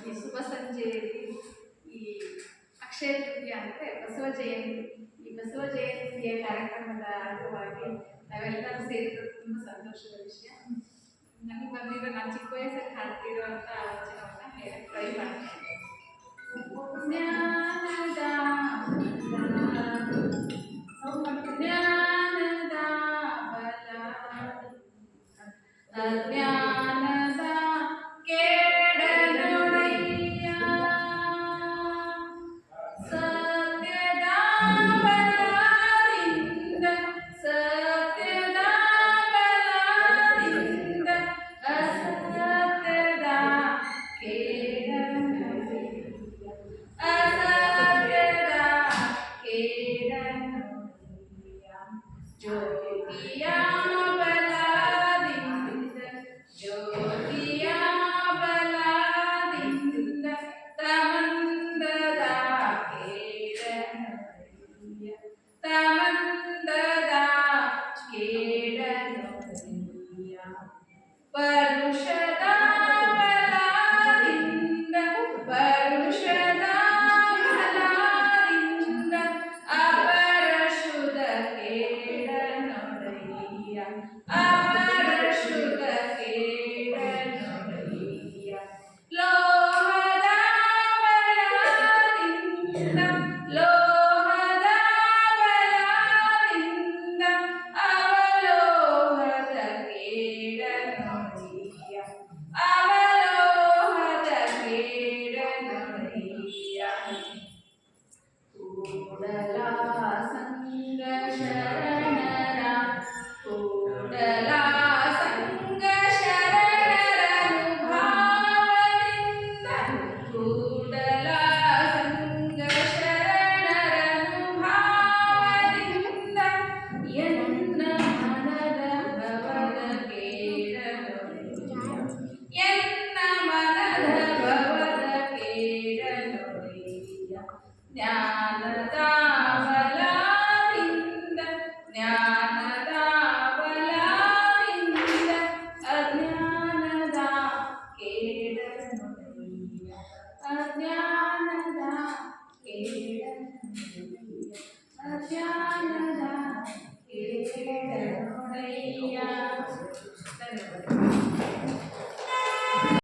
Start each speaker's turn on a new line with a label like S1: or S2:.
S1: ಈ ಶುಭ ಸಂಜೆಯಲ್ಲಿ ಈ ಅಕ್ಷಯ ತೃತೀಯ ಅಂದರೆ ಬಸವ ಜಯಂತಿ, ಈ ಬಸವ ಜಯಂತಿಯ ಕಾರ್ಯಕ್ರಮದ ಅಂಗವಾಗಿ ನಾವೆಲ್ಲರೂ ಸೇರಿರೋದು ತುಂಬ ಸಂತೋಷದ ವಿಷಯ. ನನಗೆ ಬಂದಿರೋ ನಾನು ಚಿಕ್ಕ ವಯಸ್ಸಲ್ಲಿ ಹಾಡ್ತಿರುವಂಥ ವಚನವನ್ನು ಹೇಳಕ್ಕೆ ಟ್ರೈ ಮಾಡ್ತೀನಿ. ಜ್ಞಾನದ ಬಲ ಅಜ್ಞಾನದ ಕೇಡನೊಡೆಯ, ಸತ್ಯದ ಬಲದಿಂದ ಸತ್ಯದ ಬಲದಿಂದ ಅಸತ್ಯದ ಕೇಡನೊಡೆಯ, ಅಸತ್ಯದ ಕೇಡನೊಡೆಯ, ಜ್ಯೋತಿಯ ಬಲದಿಂದ ಜ್ಯೋತಿಯ ಬಲದಿಂದ ತಮಂದದ ಕೇಡನೊಡೆಯ, ತಮಂದದ ಕೇಡನೊಡೆಯ, ಪರುಷದ ಬಲದಿಂದ ಪರುಷದ ಬಲದಿಂದ ಅಪರಶುದ ಕೇಡನೊಡೆಯ, ಅಪರಶುದ ಕೇಡನೊಡೆಯ, ಲೋಹದ ಬಲದಿಂದ ಲೋಹದ ಬಲದಿಂದ ಅವಲೋಹದ ಕೇಡನೊಡೆಯ, ಅವಲೋಹದ ಕೇಡನೊಡೆಯ, ಕೂಡಲ ಸಂಗ ಶರಣರ ಕೂಡಲ ಸಂಗ ಶರಣರ ಭಾವದಿಂದ ಕೂಡಲ ಸಂಗ ಶರಣರ ಭಾವದಿಂದ ಎನ್ನ ಮನದ ಭವದ ಕೇಡನೊಡೆಯ, ಎನ್ನ ಮನದ ಭವದ ಕೇಡನೊಡೆಯ, ಜ್ಞಾನದ ಬಲದಿಂದ ಜ್ಞಾನದ ಬಲದಿಂದ ಅಜ್ಞಾನದ ಕೇಡನೊಡೆಯ, ಅಜ್ಞಾನದ ಕೇಡ